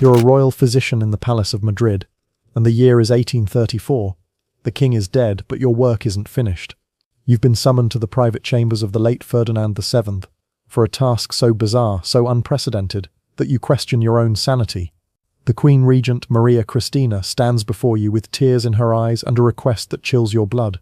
You're a royal physician in the Palace of Madrid, and the year is 1834. The king is dead, but your work isn't finished. You've been summoned to the private chambers of the late Ferdinand VII for a task so bizarre, so unprecedented, that you question your own sanity. The Queen Regent Maria Cristina stands before you with tears in her eyes and a request that chills your blood.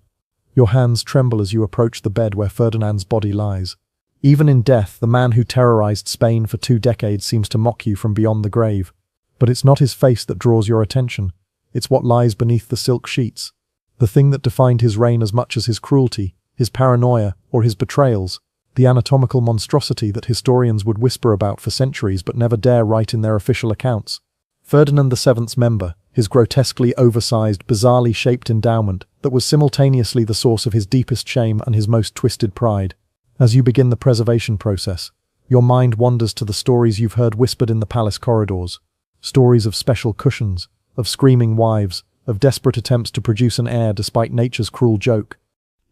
Your hands tremble as you approach the bed where Ferdinand's body lies. Even in death, the man who terrorized Spain for 2 decades seems to mock you from beyond the grave. But it's not his face that draws your attention. It's what lies beneath the silk sheets. The thing that defined his reign as much as his cruelty, his paranoia, or his betrayals. The anatomical monstrosity that historians would whisper about for centuries but never dare write in their official accounts. Ferdinand VII's member, his grotesquely oversized, bizarrely shaped endowment that was simultaneously the source of his deepest shame and his most twisted pride. As you begin the preservation process, your mind wanders to the stories you've heard whispered in the palace corridors. Stories of special cushions, of screaming wives, of desperate attempts to produce an heir despite nature's cruel joke.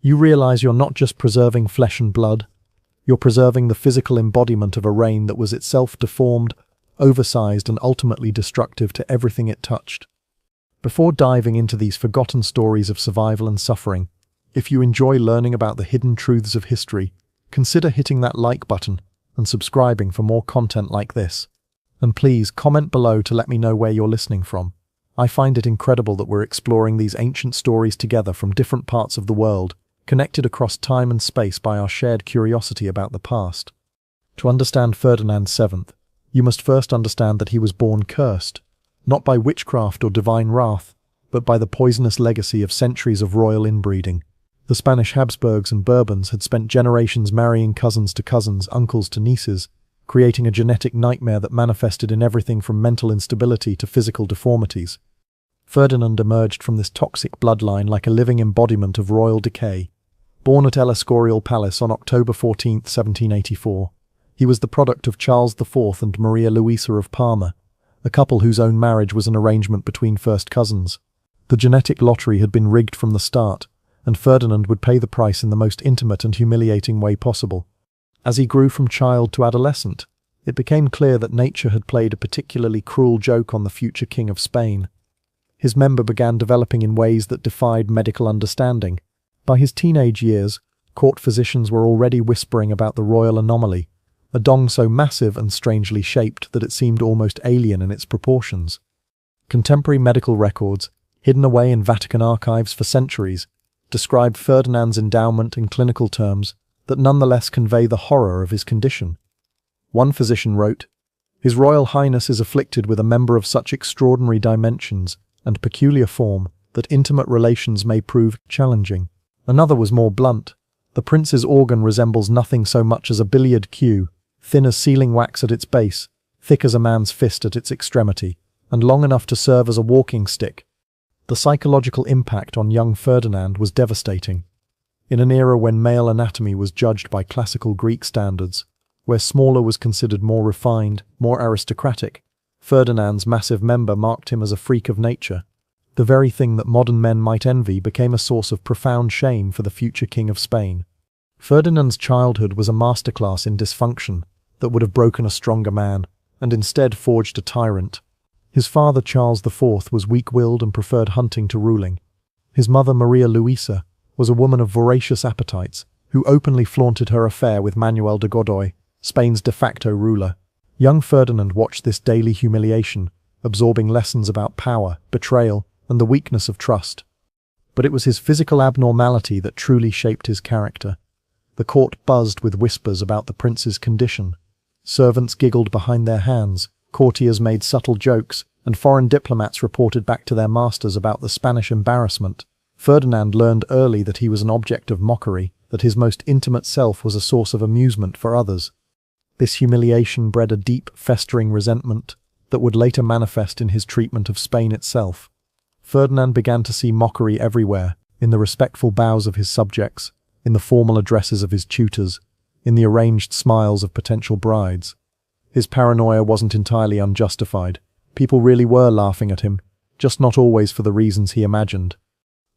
You realize you're not just preserving flesh and blood, you're preserving the physical embodiment of a reign that was itself deformed, oversized, and ultimately destructive to everything it touched. Before diving into these forgotten stories of survival and suffering, if you enjoy learning about the hidden truths of history, consider hitting that like button and subscribing for more content like this. And please comment below to let me know where you're listening from. I find it incredible that we're exploring these ancient stories together from different parts of the world, connected across time and space by our shared curiosity about the past. To understand Ferdinand VII, you must first understand that he was born cursed, not by witchcraft or divine wrath, but by the poisonous legacy of centuries of royal inbreeding. The Spanish Habsburgs and Bourbons had spent generations marrying cousins to cousins, uncles to nieces, creating a genetic nightmare that manifested in everything from mental instability to physical deformities. Ferdinand emerged from this toxic bloodline like a living embodiment of royal decay. Born at El Escorial Palace on October 14, 1784, he was the product of Charles IV and Maria Luisa of Parma, a couple whose own marriage was an arrangement between first cousins. The genetic lottery had been rigged from the start, and Ferdinand would pay the price in the most intimate and humiliating way possible. As he grew from child to adolescent, it became clear that nature had played a particularly cruel joke on the future king of Spain. His member began developing in ways that defied medical understanding. By his teenage years, court physicians were already whispering about the royal anomaly, a dong so massive and strangely shaped that it seemed almost alien in its proportions. Contemporary medical records, hidden away in Vatican archives for centuries, describe Ferdinand's endowment in clinical terms that nonetheless convey the horror of his condition. One physician wrote, "His Royal Highness is afflicted with a member of such extraordinary dimensions and peculiar form that intimate relations may prove challenging." Another was more blunt. "The prince's organ resembles nothing so much as a billiard cue, thin as sealing wax at its base, thick as a man's fist at its extremity, and long enough to serve as a walking stick." The psychological impact on young Ferdinand was devastating. In an era when male anatomy was judged by classical Greek standards, where smaller was considered more refined, more aristocratic, Ferdinand's massive member marked him as a freak of nature. The very thing that modern men might envy became a source of profound shame for the future king of Spain. Ferdinand's childhood was a masterclass in dysfunction that would have broken a stronger man, and instead forged a tyrant. His father Charles IV was weak-willed and preferred hunting to ruling. His mother Maria Luisa was a woman of voracious appetites, who openly flaunted her affair with Manuel de Godoy, Spain's de facto ruler. Young Ferdinand watched this daily humiliation, absorbing lessons about power, betrayal, and the weakness of trust. But it was his physical abnormality that truly shaped his character. The court buzzed with whispers about the prince's condition. Servants giggled behind their hands, courtiers made subtle jokes, and foreign diplomats reported back to their masters about the Spanish embarrassment. Ferdinand learned early that he was an object of mockery, that his most intimate self was a source of amusement for others. This humiliation bred a deep, festering resentment that would later manifest in his treatment of Spain itself. Ferdinand began to see mockery everywhere, in the respectful bows of his subjects, in the formal addresses of his tutors, in the arranged smiles of potential brides. His paranoia wasn't entirely unjustified. People really were laughing at him, just not always for the reasons he imagined.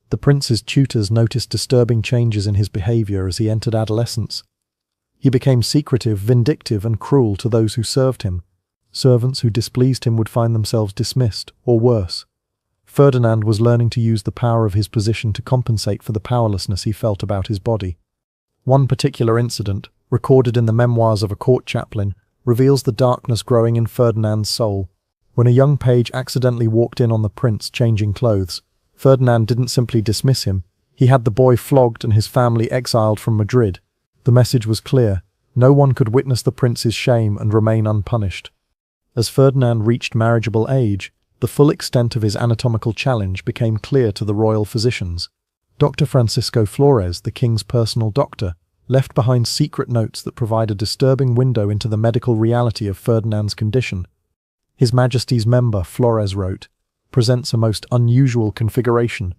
The prince's tutors noticed disturbing changes in his behavior as he entered adolescence. He became secretive, vindictive, and cruel to those who served him. Servants who displeased him would find themselves dismissed, or worse. Ferdinand was learning to use the power of his position to compensate for the powerlessness he felt about his body. One particular incident, recorded in the memoirs of a court chaplain, reveals the darkness growing in Ferdinand's soul. When a young page accidentally walked in on the prince changing clothes, Ferdinand didn't simply dismiss him, he had the boy flogged and his family exiled from Madrid. The message was clear: no one could witness the prince's shame and remain unpunished. As Ferdinand reached marriageable age, the full extent of his anatomical challenge became clear to the royal physicians. Dr. Francisco Flores, the king's personal doctor, left behind secret notes that provide a disturbing window into the medical reality of Ferdinand's condition. His Majesty's member, Flores wrote, presents a most unusual configuration.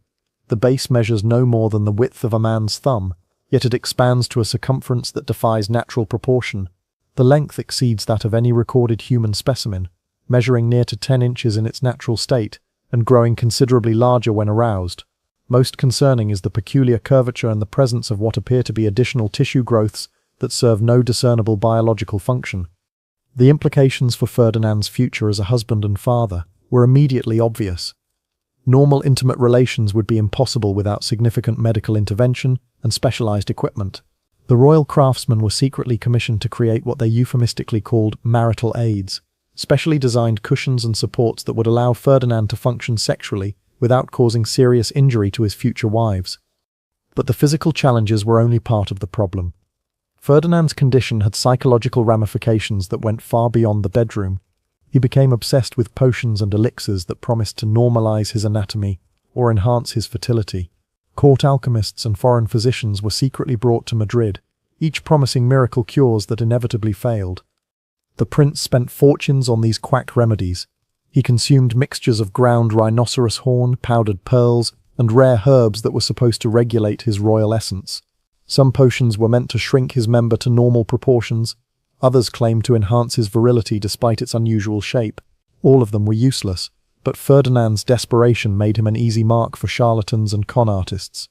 The base measures no more than the width of a man's thumb, yet it expands to a circumference that defies natural proportion. The length exceeds that of any recorded human specimen, measuring near to 10 inches in its natural state, and growing considerably larger when aroused. Most concerning is the peculiar curvature and the presence of what appear to be additional tissue growths that serve no discernible biological function. The implications for Ferdinand's future as a husband and father were immediately obvious. Normal intimate relations would be impossible without significant medical intervention and specialized equipment. The royal craftsmen were secretly commissioned to create what they euphemistically called marital aids, specially designed cushions and supports that would allow Ferdinand to function sexually without causing serious injury to his future wives. But the physical challenges were only part of the problem. Ferdinand's condition had psychological ramifications that went far beyond the bedroom. He became obsessed with potions and elixirs that promised to normalize his anatomy or enhance his fertility. Court alchemists and foreign physicians were secretly brought to Madrid, each promising miracle cures that inevitably failed. The prince spent fortunes on these quack remedies. He consumed mixtures of ground rhinoceros horn, powdered pearls, and rare herbs that were supposed to regulate his royal essence. Some potions were meant to shrink his member to normal proportions. Others claimed to enhance his virility despite its unusual shape. All of them were useless, but Ferdinand's desperation made him an easy mark for charlatans and con artists.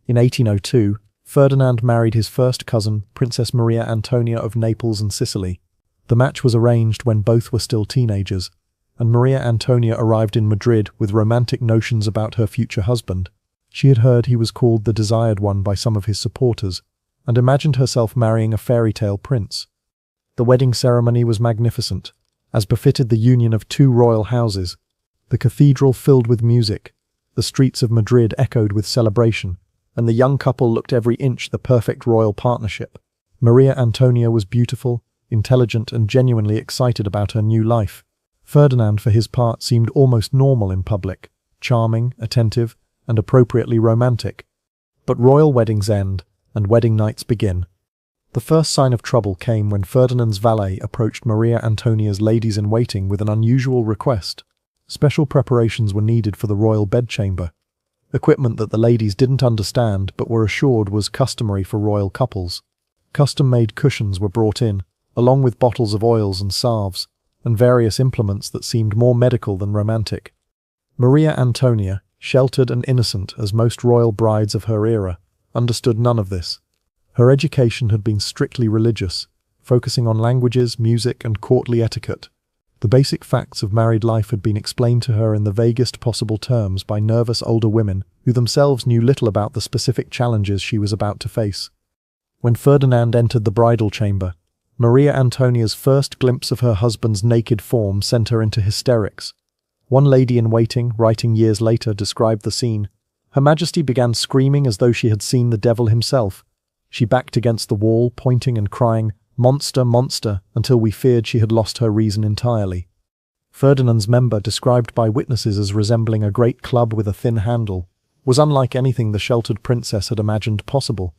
In 1802, Ferdinand married his first cousin, Princess Maria Antonia of Naples and Sicily. The match was arranged when both were still teenagers, and Maria Antonia arrived in Madrid with romantic notions about her future husband. She had heard he was called the Desired One by some of his supporters, and imagined herself marrying a fairy tale prince. The wedding ceremony was magnificent, as befitted the union of two royal houses. The cathedral filled with music, the streets of Madrid echoed with celebration, and the young couple looked every inch the perfect royal partnership. Maria Antonia was beautiful, intelligent, and genuinely excited about her new life. Ferdinand, for his part, seemed almost normal in public, charming, attentive, and appropriately romantic. But royal weddings end, and wedding nights begin. The first sign of trouble came when Ferdinand's valet approached Maria Antonia's ladies-in-waiting with an unusual request. Special preparations were needed for the royal bedchamber, equipment that the ladies didn't understand but were assured was customary for royal couples. Custom-made cushions were brought in, along with bottles of oils and salves, and various implements that seemed more medical than romantic. Maria Antonia, sheltered and innocent as most royal brides of her era, understood none of this. Her education had been strictly religious, focusing on languages, music, and courtly etiquette. The basic facts of married life had been explained to her in the vaguest possible terms by nervous older women who themselves knew little about the specific challenges she was about to face. When Ferdinand entered the bridal chamber, Maria Antonia's first glimpse of her husband's naked form sent her into hysterics. One lady-in-waiting, writing years later, described the scene. Her Majesty began screaming as though she had seen the devil himself. She backed against the wall, pointing and crying, "Monster, monster," until we feared she had lost her reason entirely. Ferdinand's member, described by witnesses as resembling a great club with a thin handle, was unlike anything the sheltered princess had imagined possible.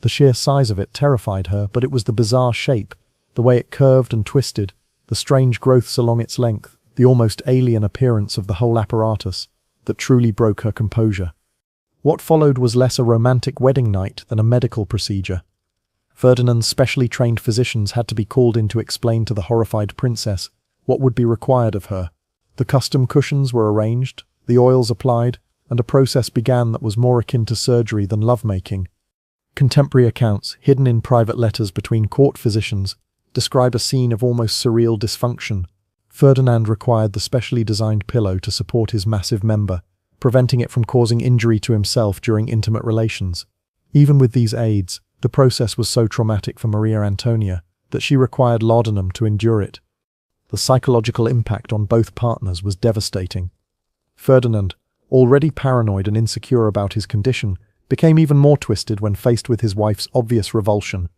The sheer size of it terrified her, but it was the bizarre shape, the way it curved and twisted, the strange growths along its length, the almost alien appearance of the whole apparatus, that truly broke her composure. What followed was less a romantic wedding night than a medical procedure. Ferdinand's specially trained physicians had to be called in to explain to the horrified princess what would be required of her. The custom cushions were arranged, the oils applied, and a process began that was more akin to surgery than lovemaking. Contemporary accounts, hidden in private letters between court physicians, describe a scene of almost surreal dysfunction. Ferdinand required the specially designed pillow to support his massive member, preventing it from causing injury to himself during intimate relations. Even with these aids, the process was so traumatic for Maria Antonia that she required laudanum to endure it. The psychological impact on both partners was devastating. Ferdinand, already paranoid and insecure about his condition, became even more twisted when faced with his wife's obvious revulsion.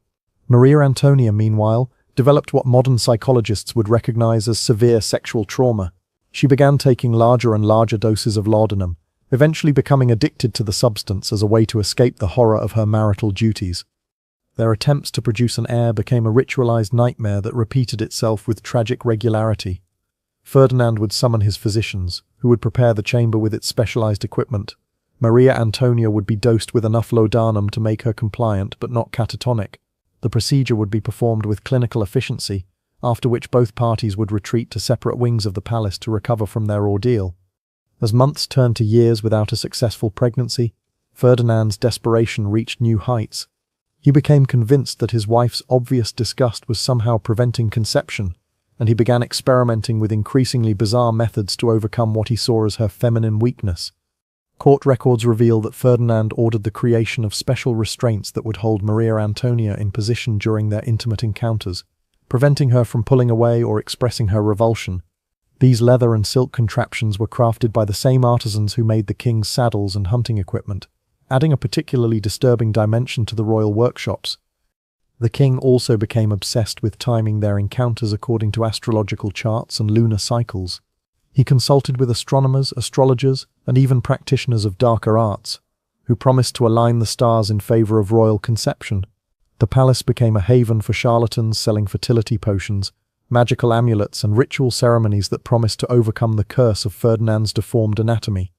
Maria Antonia, meanwhile, developed what modern psychologists would recognize as severe sexual trauma. She began taking larger and larger doses of laudanum, eventually becoming addicted to the substance as a way to escape the horror of her marital duties. Their attempts to produce an heir became a ritualized nightmare that repeated itself with tragic regularity. Ferdinand would summon his physicians, who would prepare the chamber with its specialized equipment. Maria Antonia would be dosed with enough laudanum to make her compliant but not catatonic. The procedure would be performed with clinical efficiency, after which both parties would retreat to separate wings of the palace to recover from their ordeal. As months turned to years without a successful pregnancy, Ferdinand's desperation reached new heights. He became convinced that his wife's obvious disgust was somehow preventing conception, and he began experimenting with increasingly bizarre methods to overcome what he saw as her feminine weakness. Court records reveal that Ferdinand ordered the creation of special restraints that would hold Maria Antonia in position during their intimate encounters, preventing her from pulling away or expressing her revulsion. These leather and silk contraptions were crafted by the same artisans who made the king's saddles and hunting equipment, adding a particularly disturbing dimension to the royal workshops. The king also became obsessed with timing their encounters according to astrological charts and lunar cycles. He consulted with astronomers, astrologers, and even practitioners of darker arts, who promised to align the stars in favor of royal conception. The palace became a haven for charlatans selling fertility potions, magical amulets, and ritual ceremonies that promised to overcome the curse of Ferdinand's deformed anatomy.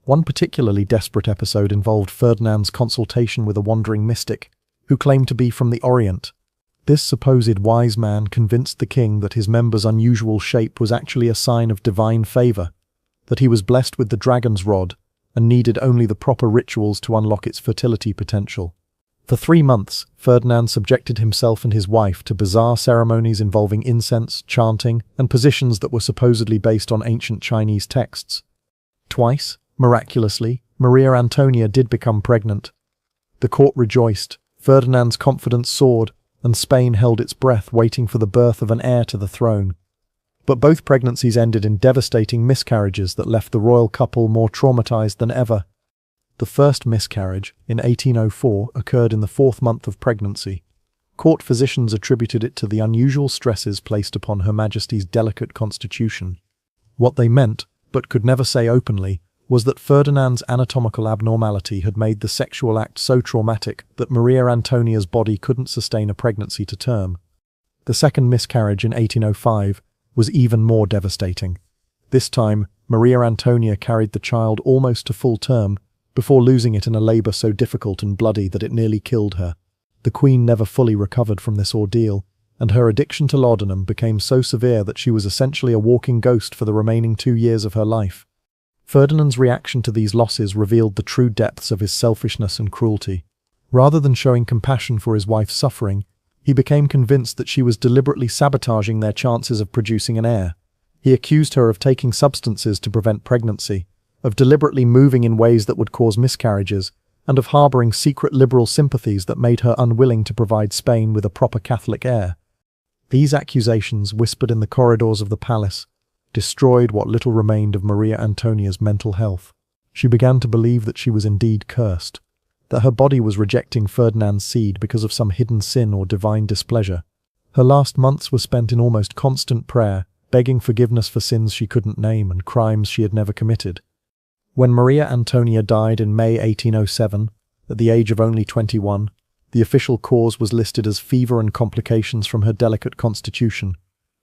One particularly desperate episode involved Ferdinand's consultation with a wandering mystic, who claimed to be from the Orient. This supposed wise man convinced the king that his member's unusual shape was actually a sign of divine favor, that he was blessed with the dragon's rod and needed only the proper rituals to unlock its fertility potential. For 3 months, Ferdinand subjected himself and his wife to bizarre ceremonies involving incense, chanting, and positions that were supposedly based on ancient Chinese texts. Twice, miraculously, Maria Antonia did become pregnant. The court rejoiced, Ferdinand's confidence soared, and Spain held its breath waiting for the birth of an heir to the throne. But both pregnancies ended in devastating miscarriages that left the royal couple more traumatized than ever. The first miscarriage, in 1804, occurred in the 4th month of pregnancy. Court physicians attributed it to the unusual stresses placed upon Her Majesty's delicate constitution. What they meant, but could never say openly, was that Ferdinand's anatomical abnormality had made the sexual act so traumatic that Maria Antonia's body couldn't sustain a pregnancy to term. The second miscarriage in 1805 was even more devastating. This time, Maria Antonia carried the child almost to full term, before losing it in a labor so difficult and bloody that it nearly killed her. The Queen never fully recovered from this ordeal, and her addiction to laudanum became so severe that she was essentially a walking ghost for the remaining 2 years of her life. Ferdinand's reaction to these losses revealed the true depths of his selfishness and cruelty. Rather than showing compassion for his wife's suffering, he became convinced that she was deliberately sabotaging their chances of producing an heir. He accused her of taking substances to prevent pregnancy, of deliberately moving in ways that would cause miscarriages, and of harboring secret liberal sympathies that made her unwilling to provide Spain with a proper Catholic heir. These accusations, whispered in the corridors of the palace, destroyed what little remained of Maria Antonia's mental health. She began to believe that she was indeed cursed, that her body was rejecting Ferdinand's seed because of some hidden sin or divine displeasure. Her last months were spent in almost constant prayer, begging forgiveness for sins she couldn't name and crimes she had never committed. When Maria Antonia died in May 1807, at the age of only 21, the official cause was listed as fever and complications from her delicate constitution.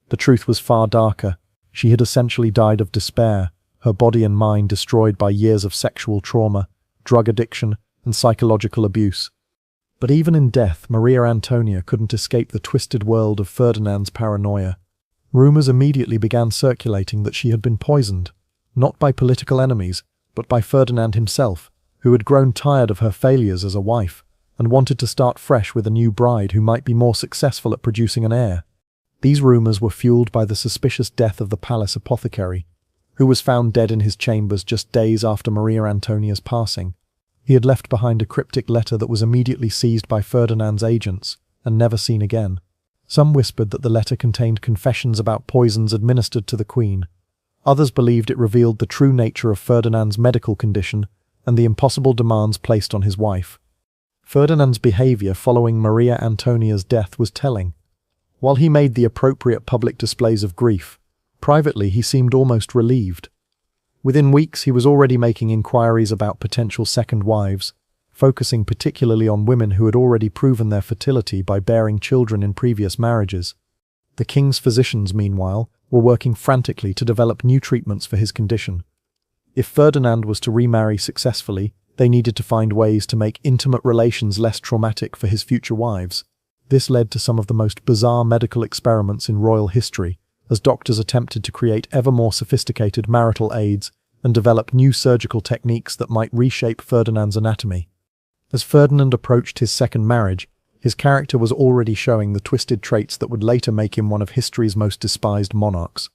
The truth was far darker. She had essentially died of despair, her body and mind destroyed by years of sexual trauma, drug addiction, and psychological abuse. But even in death, Maria Antonia couldn't escape the twisted world of Ferdinand's paranoia. Rumors immediately began circulating that she had been poisoned, not by political enemies, but by Ferdinand himself, who had grown tired of her failures as a wife, and wanted to start fresh with a new bride who might be more successful at producing an heir. These rumors were fueled by the suspicious death of the palace apothecary, who was found dead in his chambers just days after Maria Antonia's passing. He had left behind a cryptic letter that was immediately seized by Ferdinand's agents and never seen again. Some whispered that the letter contained confessions about poisons administered to the queen. Others believed it revealed the true nature of Ferdinand's medical condition and the impossible demands placed on his wife. Ferdinand's behavior following Maria Antonia's death was telling. While he made the appropriate public displays of grief, privately he seemed almost relieved. Within weeks he was already making inquiries about potential second wives, focusing particularly on women who had already proven their fertility by bearing children in previous marriages. The king's physicians, meanwhile, were working frantically to develop new treatments for his condition. If Ferdinand was to remarry successfully, they needed to find ways to make intimate relations less traumatic for his future wives. This led to some of the most bizarre medical experiments in royal history, as doctors attempted to create ever more sophisticated marital aids and develop new surgical techniques that might reshape Ferdinand's anatomy. As Ferdinand approached his second marriage, his character was already showing the twisted traits that would later make him one of history's most despised monarchs.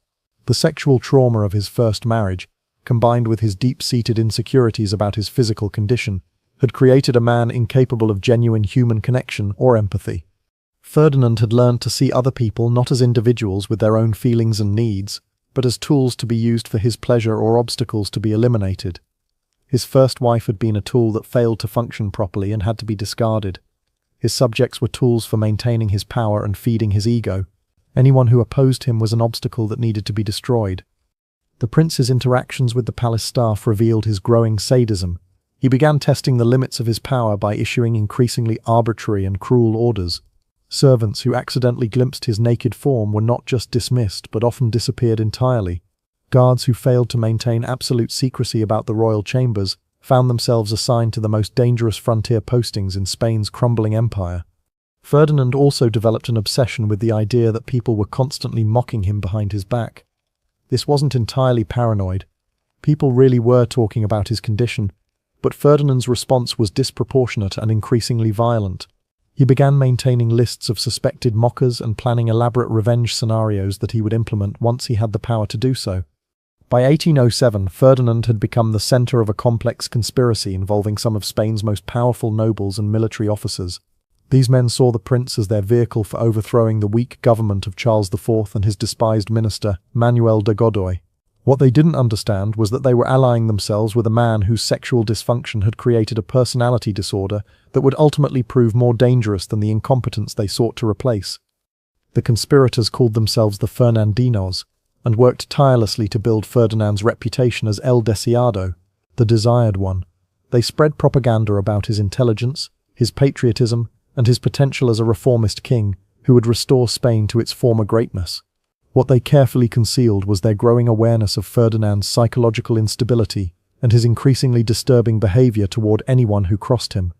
The sexual trauma of his first marriage, combined with his deep-seated insecurities about his physical condition, had created a man incapable of genuine human connection or empathy. Ferdinand had learned to see other people not as individuals with their own feelings and needs, but as tools to be used for his pleasure or obstacles to be eliminated. His first wife had been a tool that failed to function properly and had to be discarded. His subjects were tools for maintaining his power and feeding his ego. Anyone who opposed him was an obstacle that needed to be destroyed. The prince's interactions with the palace staff revealed his growing sadism. He began testing the limits of his power by issuing increasingly arbitrary and cruel orders. Servants who accidentally glimpsed his naked form were not just dismissed, but often disappeared entirely. Guards who failed to maintain absolute secrecy about the royal chambers found themselves assigned to the most dangerous frontier postings in Spain's crumbling empire. Ferdinand also developed an obsession with the idea that people were constantly mocking him behind his back. This wasn't entirely paranoid. People really were talking about his condition, but Ferdinand's response was disproportionate and increasingly violent. He began maintaining lists of suspected mockers and planning elaborate revenge scenarios that he would implement once he had the power to do so. By 1807, Ferdinand had become the center of a complex conspiracy involving some of Spain's most powerful nobles and military officers. These men saw the prince as their vehicle for overthrowing the weak government of Charles IV and his despised minister, Manuel de Godoy. What they didn't understand was that they were allying themselves with a man whose sexual dysfunction had created a personality disorder that would ultimately prove more dangerous than the incompetence they sought to replace. The conspirators called themselves the Fernandinos, and worked tirelessly to build Ferdinand's reputation as El Deseado, the desired one. They spread propaganda about his intelligence, his patriotism, and his potential as a reformist king who would restore Spain to its former greatness. What they carefully concealed was their growing awareness of Ferdinand's psychological instability and his increasingly disturbing behavior toward anyone who crossed him.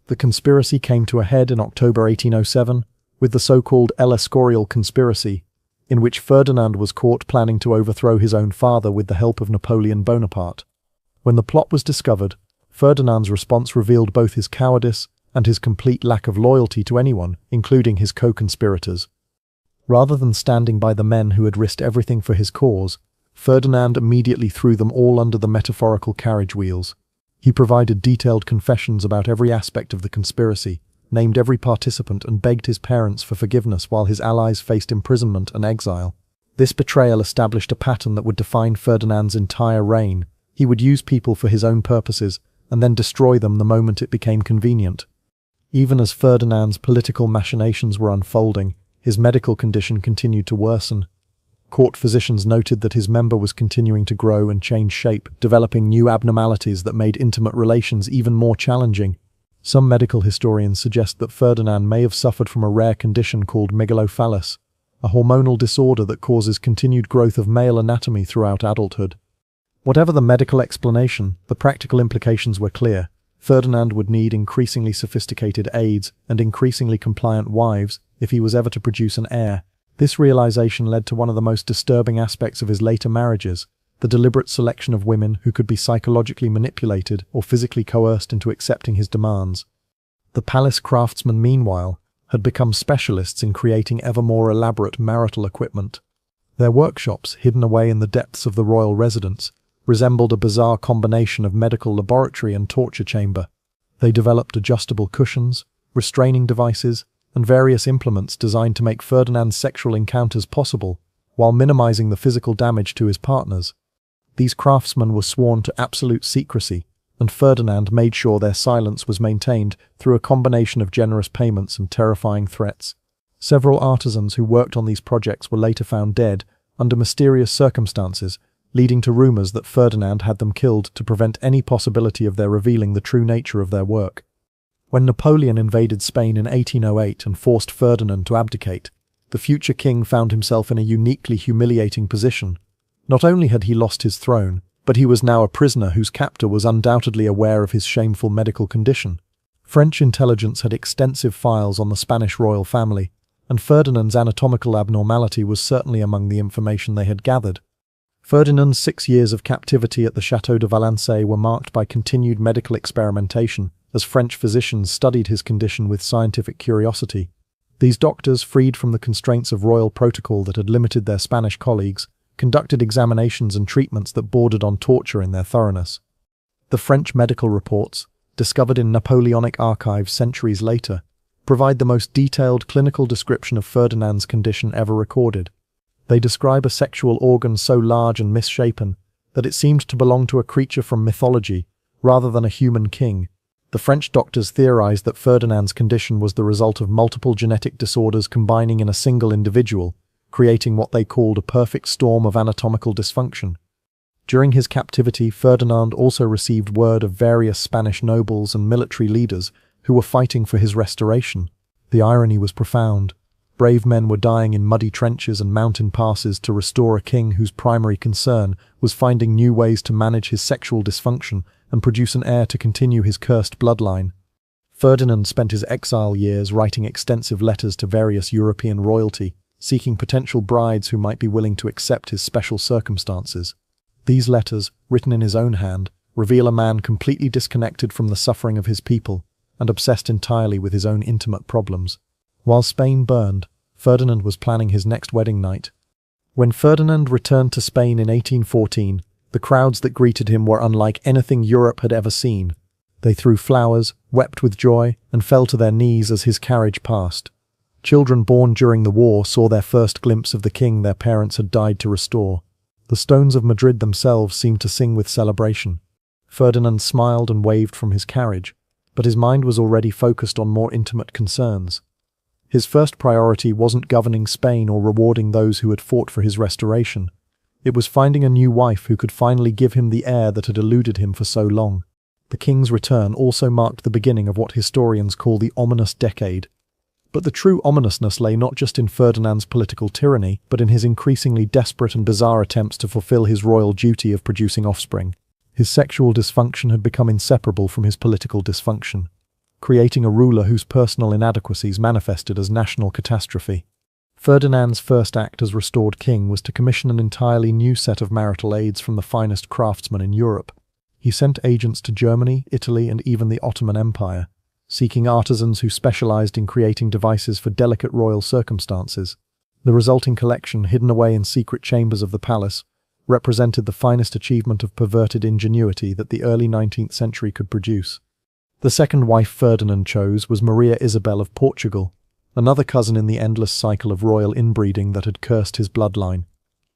The conspiracy came to a head in October 1807 with the so-called El Escorial conspiracy, in which Ferdinand was caught planning to overthrow his own father with the help of Napoleon Bonaparte. When the plot was discovered, Ferdinand's response revealed both his cowardice and his complete lack of loyalty to anyone, including his co-conspirators. Rather than standing by the men who had risked everything for his cause, Ferdinand immediately threw them all under the metaphorical carriage wheels. He provided detailed confessions about every aspect of the conspiracy, named every participant and begged his parents for forgiveness while his allies faced imprisonment and exile. This betrayal established a pattern that would define Ferdinand's entire reign. He would use people for his own purposes and then destroy them the moment it became convenient. Even as Ferdinand's political machinations were unfolding, his medical condition continued to worsen. Court physicians noted that his member was continuing to grow and change shape, developing new abnormalities that made intimate relations even more challenging. Some medical historians suggest that Ferdinand may have suffered from a rare condition called megalophallus, a hormonal disorder that causes continued growth of male anatomy throughout adulthood. Whatever the medical explanation, the practical implications were clear. Ferdinand would need increasingly sophisticated aids and increasingly compliant wives if he was ever to produce an heir. This realization led to one of the most disturbing aspects of his later marriages, the deliberate selection of women who could be psychologically manipulated or physically coerced into accepting his demands. The palace craftsmen, meanwhile, had become specialists in creating ever more elaborate marital equipment. Their workshops, hidden away in the depths of the royal residence, resembled a bizarre combination of medical laboratory and torture chamber. They developed adjustable cushions, restraining devices, and various implements designed to make Ferdinand's sexual encounters possible, while minimizing the physical damage to his partners. These craftsmen were sworn to absolute secrecy, and Ferdinand made sure their silence was maintained through a combination of generous payments and terrifying threats. Several artisans who worked on these projects were later found dead under mysterious circumstances, leading to rumors that Ferdinand had them killed to prevent any possibility of their revealing the true nature of their work. When Napoleon invaded Spain in 1808 and forced Ferdinand to abdicate, the future king found himself in a uniquely humiliating position. Not only had he lost his throne, but he was now a prisoner whose captor was undoubtedly aware of his shameful medical condition. French intelligence had extensive files on the Spanish royal family, and Ferdinand's anatomical abnormality was certainly among the information they had gathered. Ferdinand's 6 years of captivity at the Château de Valençay were marked by continued medical experimentation, as French physicians studied his condition with scientific curiosity. These doctors, freed from the constraints of royal protocol that had limited their Spanish colleagues, conducted examinations and treatments that bordered on torture in their thoroughness. The French medical reports, discovered in Napoleonic archives centuries later, provide the most detailed clinical description of Ferdinand's condition ever recorded. They describe a sexual organ so large and misshapen that it seemed to belong to a creature from mythology rather than a human king. The French doctors theorized that Ferdinand's condition was the result of multiple genetic disorders combining in a single individual, creating what they called a perfect storm of anatomical dysfunction. During his captivity, Ferdinand also received word of various Spanish nobles and military leaders who were fighting for his restoration. The irony was profound. Brave men were dying in muddy trenches and mountain passes to restore a king whose primary concern was finding new ways to manage his sexual dysfunction and produce an heir to continue his cursed bloodline. Ferdinand spent his exile years writing extensive letters to various European royalty, seeking potential brides who might be willing to accept his special circumstances. These letters, written in his own hand, reveal a man completely disconnected from the suffering of his people and obsessed entirely with his own intimate problems. While Spain burned, Ferdinand was planning his next wedding night. When Ferdinand returned to Spain in 1814, the crowds that greeted him were unlike anything Europe had ever seen. They threw flowers, wept with joy, and fell to their knees as his carriage passed. Children born during the war saw their first glimpse of the king their parents had died to restore. The stones of Madrid themselves seemed to sing with celebration. Ferdinand smiled and waved from his carriage, but his mind was already focused on more intimate concerns. His first priority wasn't governing Spain or rewarding those who had fought for his restoration. It was finding a new wife who could finally give him the heir that had eluded him for so long. The king's return also marked the beginning of what historians call the ominous decade. But the true ominousness lay not just in Ferdinand's political tyranny, but in his increasingly desperate and bizarre attempts to fulfill his royal duty of producing offspring. His sexual dysfunction had become inseparable from his political dysfunction, creating a ruler whose personal inadequacies manifested as national catastrophe. Ferdinand's first act as restored king was to commission an entirely new set of marital aids from the finest craftsmen in Europe. He sent agents to Germany, Italy, and even the Ottoman Empire, seeking artisans who specialized in creating devices for delicate royal circumstances. The resulting collection, hidden away in secret chambers of the palace, represented the finest achievement of perverted ingenuity that the early 19th century could produce. The second wife Ferdinand chose was Maria Isabel of Portugal, another cousin in the endless cycle of royal inbreeding that had cursed his bloodline.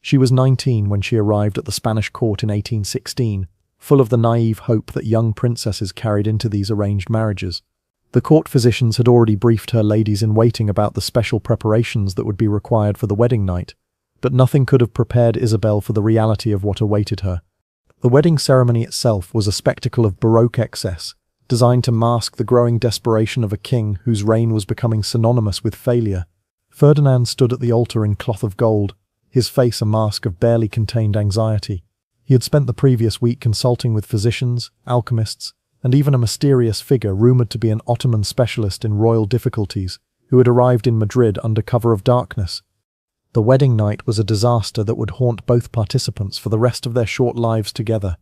She was 19 when she arrived at the Spanish court in 1816, full of the naive hope that young princesses carried into these arranged marriages. The court physicians had already briefed her ladies-in-waiting about the special preparations that would be required for the wedding night, but nothing could have prepared Isabel for the reality of what awaited her. The wedding ceremony itself was a spectacle of Baroque excess, designed to mask the growing desperation of a king whose reign was becoming synonymous with failure. Ferdinand stood at the altar in cloth of gold, his face a mask of barely contained anxiety. He had spent the previous week consulting with physicians, alchemists, and even a mysterious figure rumored to be an Ottoman specialist in royal difficulties, who had arrived in Madrid under cover of darkness. The wedding night was a disaster that would haunt both participants for the rest of their short lives together.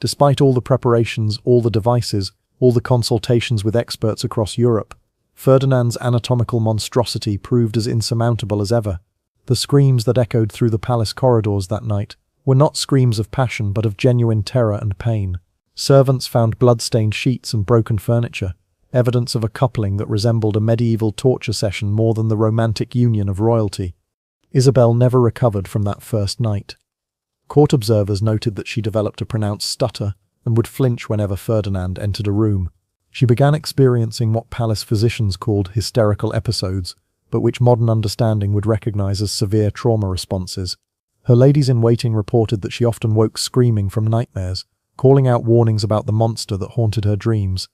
Despite all the preparations, all the devices, all the consultations with experts across Europe, Ferdinand's anatomical monstrosity proved as insurmountable as ever. The screams that echoed through the palace corridors that night were not screams of passion but of genuine terror and pain. Servants found blood-stained sheets and broken furniture, evidence of a coupling that resembled a medieval torture session more than the romantic union of royalty. Isabel never recovered from that first night. Court observers noted that she developed a pronounced stutter and would flinch whenever Ferdinand entered a room. She began experiencing what palace physicians called hysterical episodes, but which modern understanding would recognize as severe trauma responses. Her ladies-in-waiting reported that she often woke screaming from nightmares, calling out warnings about the monster that haunted her dreams.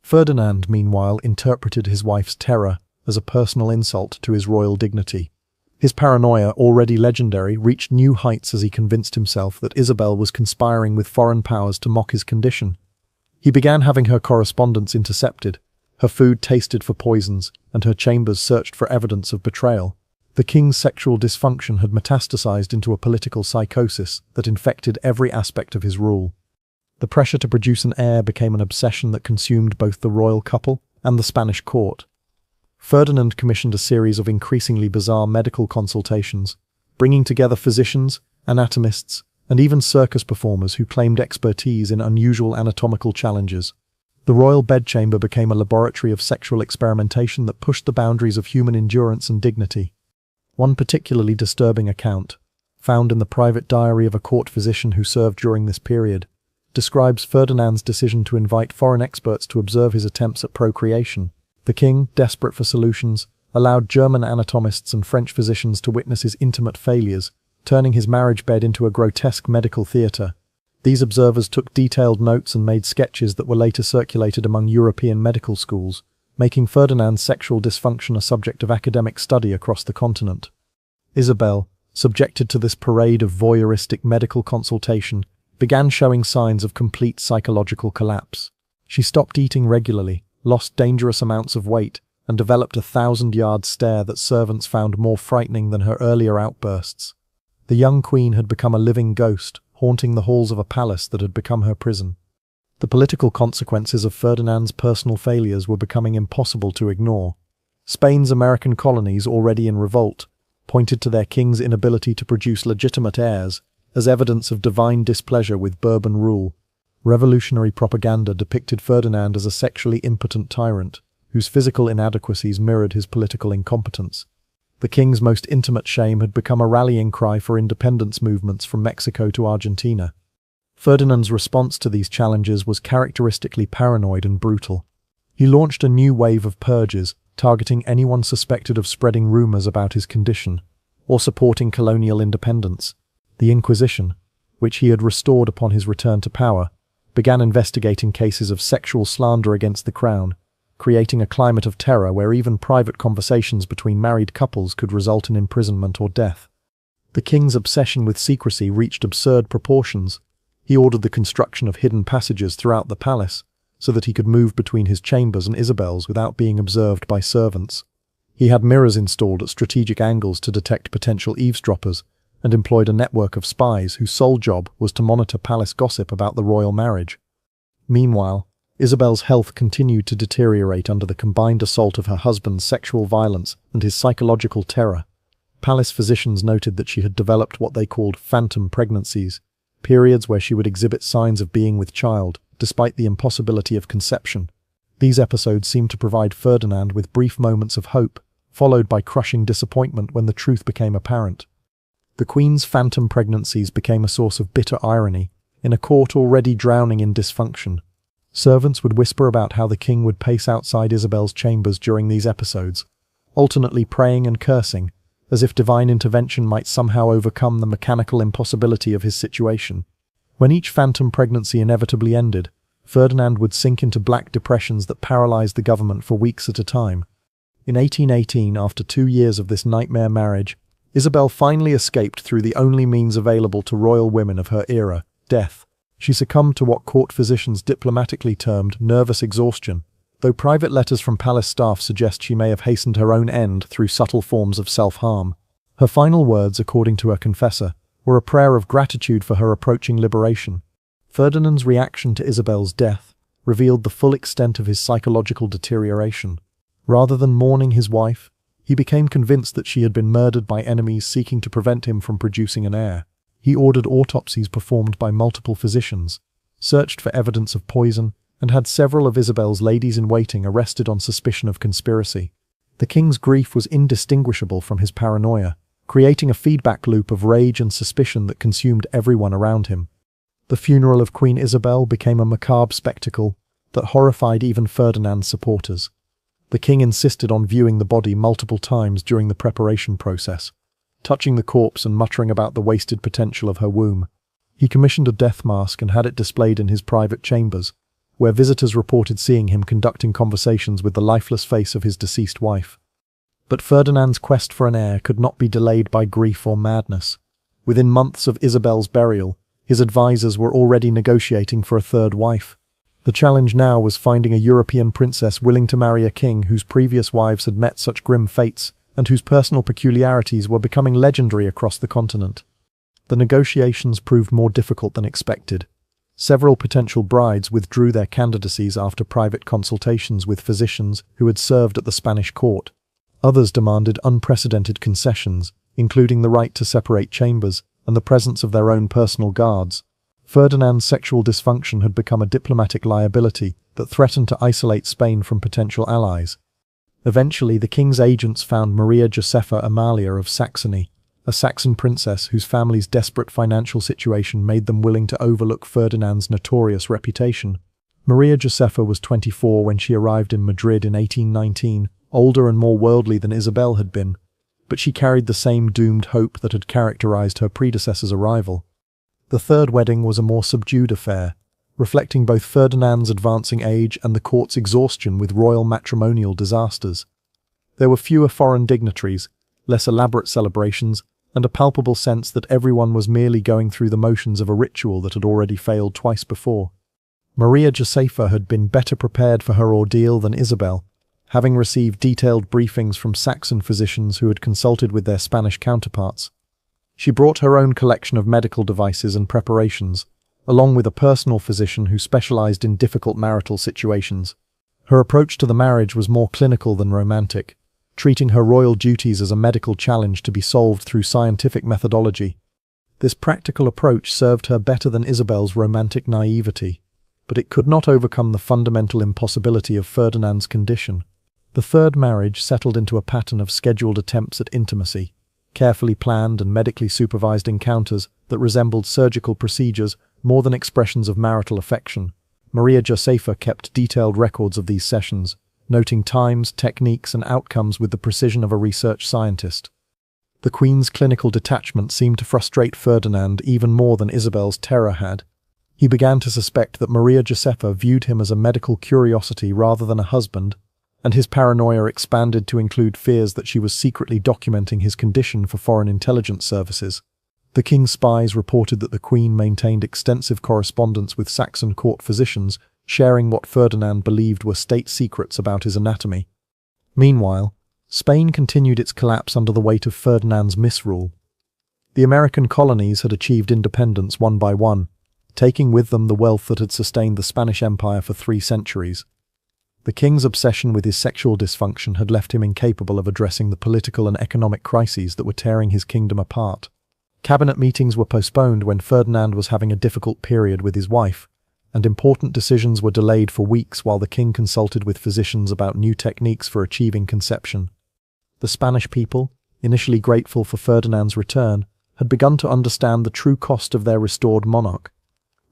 Ferdinand, meanwhile, interpreted his wife's terror as a personal insult to his royal dignity. His paranoia, already legendary, reached new heights as he convinced himself that Isabel was conspiring with foreign powers to mock his condition. He began having her correspondence intercepted, her food tasted for poisons, and her chambers searched for evidence of betrayal. The king's sexual dysfunction had metastasized into a political psychosis that infected every aspect of his rule. The pressure to produce an heir became an obsession that consumed both the royal couple and the Spanish court. Ferdinand commissioned a series of increasingly bizarre medical consultations, bringing together physicians, anatomists, and even circus performers who claimed expertise in unusual anatomical challenges. The royal bedchamber became a laboratory of sexual experimentation that pushed the boundaries of human endurance and dignity. One particularly disturbing account, found in the private diary of a court physician who served during this period, describes Ferdinand's decision to invite foreign experts to observe his attempts at procreation. The king, desperate for solutions, allowed German anatomists and French physicians to witness his intimate failures, turning his marriage bed into a grotesque medical theatre. These observers took detailed notes and made sketches that were later circulated among European medical schools, making Ferdinand's sexual dysfunction a subject of academic study across the continent. Isabel, subjected to this parade of voyeuristic medical consultation, began showing signs of complete psychological collapse. She stopped eating regularly, lost dangerous amounts of weight, and developed a 1,000-yard stare that servants found more frightening than her earlier outbursts. The young queen had become a living ghost, haunting the halls of a palace that had become her prison. The political consequences of Ferdinand's personal failures were becoming impossible to ignore. Spain's American colonies, already in revolt, pointed to their king's inability to produce legitimate heirs as evidence of divine displeasure with Bourbon rule. Revolutionary propaganda depicted Ferdinand as a sexually impotent tyrant, whose physical inadequacies mirrored his political incompetence. The king's most intimate shame had become a rallying cry for independence movements from Mexico to Argentina. Ferdinand's response to these challenges was characteristically paranoid and brutal. He launched a new wave of purges, targeting anyone suspected of spreading rumors about his condition or supporting colonial independence. The Inquisition, which he had restored upon his return to power, began investigating cases of sexual slander against the crown, creating a climate of terror where even private conversations between married couples could result in imprisonment or death. The king's obsession with secrecy reached absurd proportions. He ordered the construction of hidden passages throughout the palace, so that he could move between his chambers and Isabel's without being observed by servants. He had mirrors installed at strategic angles to detect potential eavesdroppers, and employed a network of spies whose sole job was to monitor palace gossip about the royal marriage. Meanwhile, Isabel's health continued to deteriorate under the combined assault of her husband's sexual violence and his psychological terror. Palace physicians noted that she had developed what they called phantom pregnancies, periods where she would exhibit signs of being with child, despite the impossibility of conception. These episodes seemed to provide Ferdinand with brief moments of hope, followed by crushing disappointment when the truth became apparent. The Queen's phantom pregnancies became a source of bitter irony, in a court already drowning in dysfunction. Servants would whisper about how the king would pace outside Isabel's chambers during these episodes, alternately praying and cursing, as if divine intervention might somehow overcome the mechanical impossibility of his situation. When each phantom pregnancy inevitably ended, Ferdinand would sink into black depressions that paralyzed the government for weeks at a time. In 1818, after 2 years of this nightmare marriage, Isabel finally escaped through the only means available to royal women of her era, death. She succumbed to what court physicians diplomatically termed nervous exhaustion, though private letters from palace staff suggest she may have hastened her own end through subtle forms of self-harm. Her final words, according to her confessor, were a prayer of gratitude for her approaching liberation. Ferdinand's reaction to Isabel's death revealed the full extent of his psychological deterioration. Rather than mourning his wife, he became convinced that she had been murdered by enemies seeking to prevent him from producing an heir. He ordered autopsies performed by multiple physicians, searched for evidence of poison, and had several of Isabel's ladies-in-waiting arrested on suspicion of conspiracy. The king's grief was indistinguishable from his paranoia, creating a feedback loop of rage and suspicion that consumed everyone around him. The funeral of Queen Isabel became a macabre spectacle that horrified even Ferdinand's supporters. The king insisted on viewing the body multiple times during the preparation process, touching the corpse and muttering about the wasted potential of her womb. He commissioned a death mask and had it displayed in his private chambers, where visitors reported seeing him conducting conversations with the lifeless face of his deceased wife. But Ferdinand's quest for an heir could not be delayed by grief or madness. Within months of Isabel's burial, his advisors were already negotiating for a third wife. The challenge now was finding a European princess willing to marry a king whose previous wives had met such grim fates and whose personal peculiarities were becoming legendary across the continent. The negotiations proved more difficult than expected. Several potential brides withdrew their candidacies after private consultations with physicians who had served at the Spanish court. Others demanded unprecedented concessions, including the right to separate chambers and the presence of their own personal guards. Ferdinand's sexual dysfunction had become a diplomatic liability that threatened to isolate Spain from potential allies. Eventually, the king's agents found Maria Josepha Amalia of Saxony, a Saxon princess whose family's desperate financial situation made them willing to overlook Ferdinand's notorious reputation. Maria Josepha was 24 when she arrived in Madrid in 1819, older and more worldly than Isabel had been, but she carried the same doomed hope that had characterized her predecessor's arrival. The third wedding was a more subdued affair, reflecting both Ferdinand's advancing age and the court's exhaustion with royal matrimonial disasters. There were fewer foreign dignitaries, less elaborate celebrations, and a palpable sense that everyone was merely going through the motions of a ritual that had already failed twice before. Maria Josepha had been better prepared for her ordeal than Isabel, having received detailed briefings from Saxon physicians who had consulted with their Spanish counterparts. She brought her own collection of medical devices and preparations, along with a personal physician who specialized in difficult marital situations. Her approach to the marriage was more clinical than romantic, treating her royal duties as a medical challenge to be solved through scientific methodology. This practical approach served her better than Isabel's romantic naivety, but it could not overcome the fundamental impossibility of Ferdinand's condition. The third marriage settled into a pattern of scheduled attempts at intimacy, carefully planned and medically supervised encounters that resembled surgical procedures more than expressions of marital affection. Maria Josepha kept detailed records of these sessions, noting times, techniques, and outcomes with the precision of a research scientist. The Queen's clinical detachment seemed to frustrate Ferdinand even more than Isabel's terror had. He began to suspect that Maria Josepha viewed him as a medical curiosity rather than a husband, and his paranoia expanded to include fears that she was secretly documenting his condition for foreign intelligence services. The king's spies reported that the Queen maintained extensive correspondence with Saxon court physicians, sharing what Ferdinand believed were state secrets about his anatomy. Meanwhile, Spain continued its collapse under the weight of Ferdinand's misrule. The American colonies had achieved independence one by one, taking with them the wealth that had sustained the Spanish Empire for 3 centuries. The king's obsession with his sexual dysfunction had left him incapable of addressing the political and economic crises that were tearing his kingdom apart. Cabinet meetings were postponed when Ferdinand was having a difficult period with his wife, and important decisions were delayed for weeks while the king consulted with physicians about new techniques for achieving conception. The Spanish people, initially grateful for Ferdinand's return, had begun to understand the true cost of their restored monarch.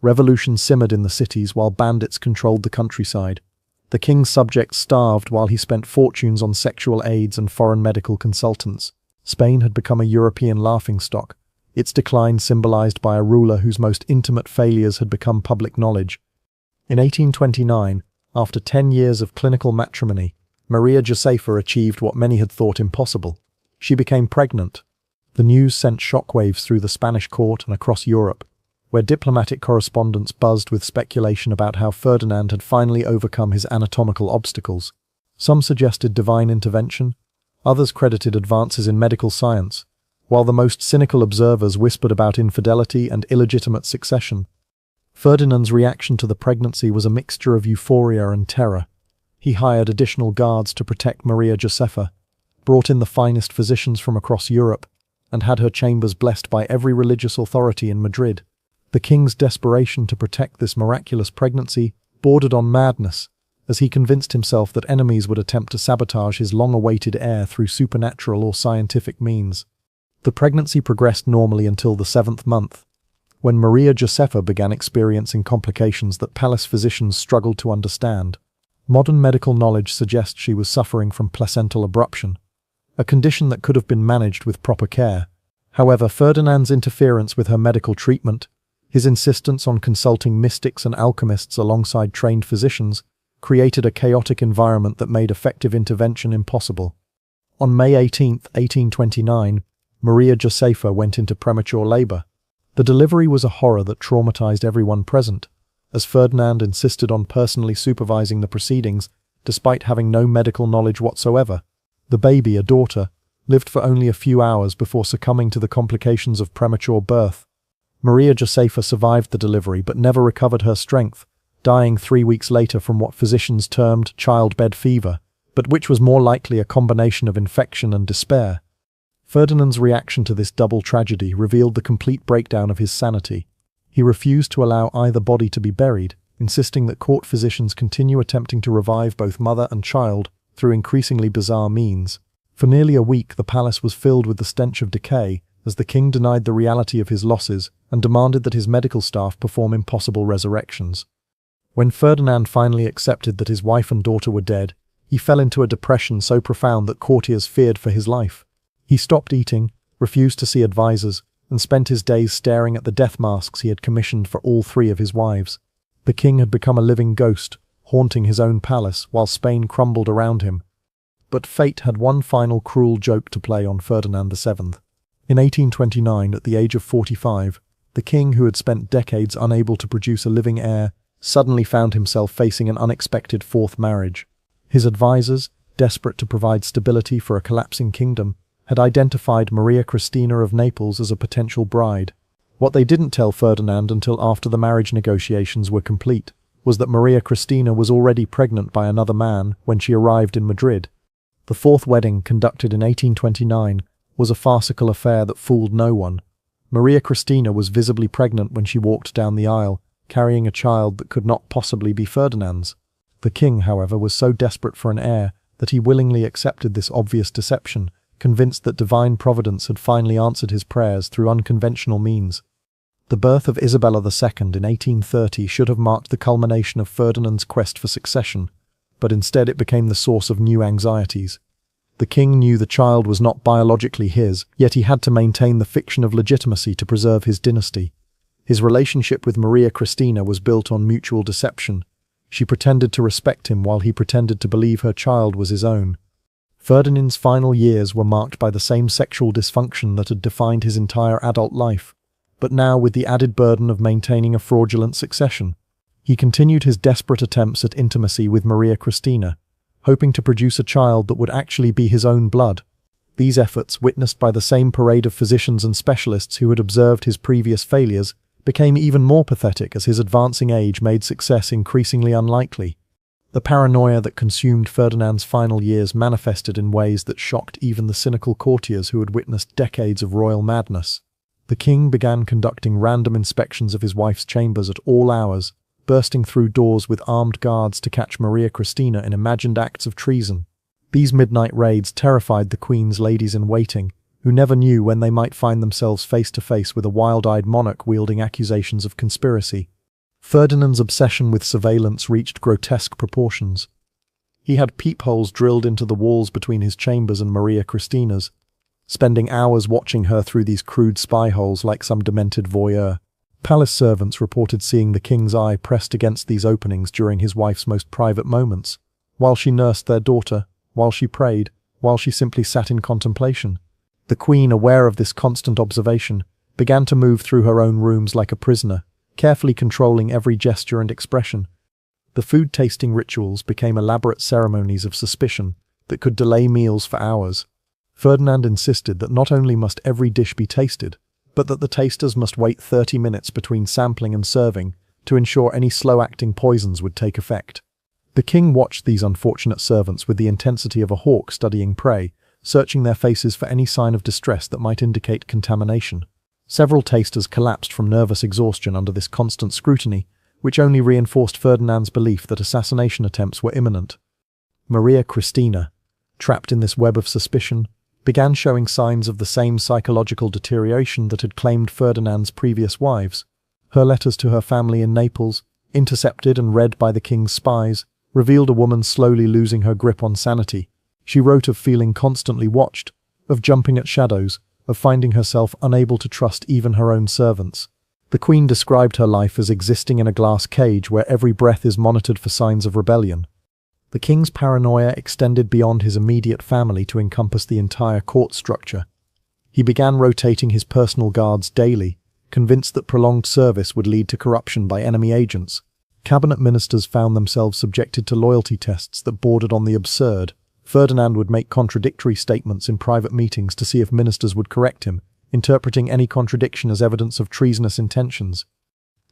Revolution simmered in the cities while bandits controlled the countryside. The king's subjects starved while he spent fortunes on sexual aids and foreign medical consultants. Spain had become a European laughingstock, its decline symbolized by a ruler whose most intimate failures had become public knowledge. In 1829, after 10 years of clinical matrimony, Maria Josepha achieved what many had thought impossible. She became pregnant. The news sent shockwaves through the Spanish court and across Europe, where diplomatic correspondence buzzed with speculation about how Ferdinand had finally overcome his anatomical obstacles. Some suggested divine intervention, others credited advances in medical science, while the most cynical observers whispered about infidelity and illegitimate succession. Ferdinand's reaction to the pregnancy was a mixture of euphoria and terror. He hired additional guards to protect Maria Josepha, brought in the finest physicians from across Europe, and had her chambers blessed by every religious authority in Madrid. The king's desperation to protect this miraculous pregnancy bordered on madness, as he convinced himself that enemies would attempt to sabotage his long-awaited heir through supernatural or scientific means. The pregnancy progressed normally until the 7th month, when Maria Josepha began experiencing complications that palace physicians struggled to understand. Modern medical knowledge suggests she was suffering from placental abruption, a condition that could have been managed with proper care. However, Ferdinand's interference with her medical treatment, his insistence on consulting mystics and alchemists alongside trained physicians, created a chaotic environment that made effective intervention impossible. On May 18, 1829, Maria Josepha went into premature labor. The delivery was a horror that traumatized everyone present, as Ferdinand insisted on personally supervising the proceedings, despite having no medical knowledge whatsoever. The baby, a daughter, lived for only a few hours before succumbing to the complications of premature birth. Maria Josepha survived the delivery but never recovered her strength, dying 3 weeks later from what physicians termed childbed fever, but which was more likely a combination of infection and despair. Ferdinand's reaction to this double tragedy revealed the complete breakdown of his sanity. He refused to allow either body to be buried, insisting that court physicians continue attempting to revive both mother and child through increasingly bizarre means. For nearly a week, the palace was filled with the stench of decay, as the king denied the reality of his losses and demanded that his medical staff perform impossible resurrections. When Ferdinand finally accepted that his wife and daughter were dead, he fell into a depression so profound that courtiers feared for his life. He stopped eating, refused to see advisors, and spent his days staring at the death masks he had commissioned for all 3 of his wives. The king had become a living ghost, haunting his own palace while Spain crumbled around him. But fate had one final cruel joke to play on Ferdinand VII. In 1829, at the age of 45, the king, who had spent decades unable to produce a living heir, suddenly found himself facing an unexpected 4th marriage. His advisors, desperate to provide stability for a collapsing kingdom, had identified Maria Cristina of Naples as a potential bride. What they didn't tell Ferdinand until after the marriage negotiations were complete was that Maria Cristina was already pregnant by another man when she arrived in Madrid. The 4th wedding, conducted in 1829, was a farcical affair that fooled no one. Maria Cristina was visibly pregnant when she walked down the aisle, carrying a child that could not possibly be Ferdinand's. The king, however, was so desperate for an heir that he willingly accepted this obvious deception, convinced that divine providence had finally answered his prayers through unconventional means. The birth of Isabella II in 1830 should have marked the culmination of Ferdinand's quest for succession, but instead it became the source of new anxieties. The king knew the child was not biologically his, yet he had to maintain the fiction of legitimacy to preserve his dynasty. His relationship with Maria Cristina was built on mutual deception. She pretended to respect him while he pretended to believe her child was his own. Ferdinand's final years were marked by the same sexual dysfunction that had defined his entire adult life, but now with the added burden of maintaining a fraudulent succession. He continued his desperate attempts at intimacy with Maria Cristina, hoping to produce a child that would actually be his own blood. These efforts, witnessed by the same parade of physicians and specialists who had observed his previous failures, became even more pathetic as his advancing age made success increasingly unlikely. The paranoia that consumed Ferdinand's final years manifested in ways that shocked even the cynical courtiers who had witnessed decades of royal madness. The king began conducting random inspections of his wife's chambers at all hours, bursting through doors with armed guards to catch Maria Cristina in imagined acts of treason. These midnight raids terrified the queen's ladies-in-waiting, who never knew when they might find themselves face to face with a wild-eyed monarch wielding accusations of conspiracy. Ferdinand's obsession with surveillance reached grotesque proportions. He had peepholes drilled into the walls between his chambers and Maria Cristina's, spending hours watching her through these crude spy holes like some demented voyeur. Palace servants reported seeing the king's eye pressed against these openings during his wife's most private moments, while she nursed their daughter, while she prayed, while she simply sat in contemplation. The queen, aware of this constant observation, began to move through her own rooms like a prisoner, carefully controlling every gesture and expression. The food-tasting rituals became elaborate ceremonies of suspicion that could delay meals for hours. Ferdinand insisted that not only must every dish be tasted, but that the tasters must wait 30 minutes between sampling and serving to ensure any slow-acting poisons would take effect. The king watched these unfortunate servants with the intensity of a hawk studying prey, searching their faces for any sign of distress that might indicate contamination. Several tasters collapsed from nervous exhaustion under this constant scrutiny, which only reinforced Ferdinand's belief that assassination attempts were imminent. Maria Cristina, trapped in this web of suspicion, began showing signs of the same psychological deterioration that had claimed Ferdinand's previous wives. Her letters to her family in Naples, intercepted and read by the king's spies, revealed a woman slowly losing her grip on sanity. She wrote of feeling constantly watched, of jumping at shadows, of finding herself unable to trust even her own servants. The queen described her life as existing in a glass cage where every breath is monitored for signs of rebellion. The king's paranoia extended beyond his immediate family to encompass the entire court structure. He began rotating his personal guards daily, convinced that prolonged service would lead to corruption by enemy agents. Cabinet ministers found themselves subjected to loyalty tests that bordered on the absurd. Ferdinand would make contradictory statements in private meetings to see if ministers would correct him, interpreting any contradiction as evidence of treasonous intentions.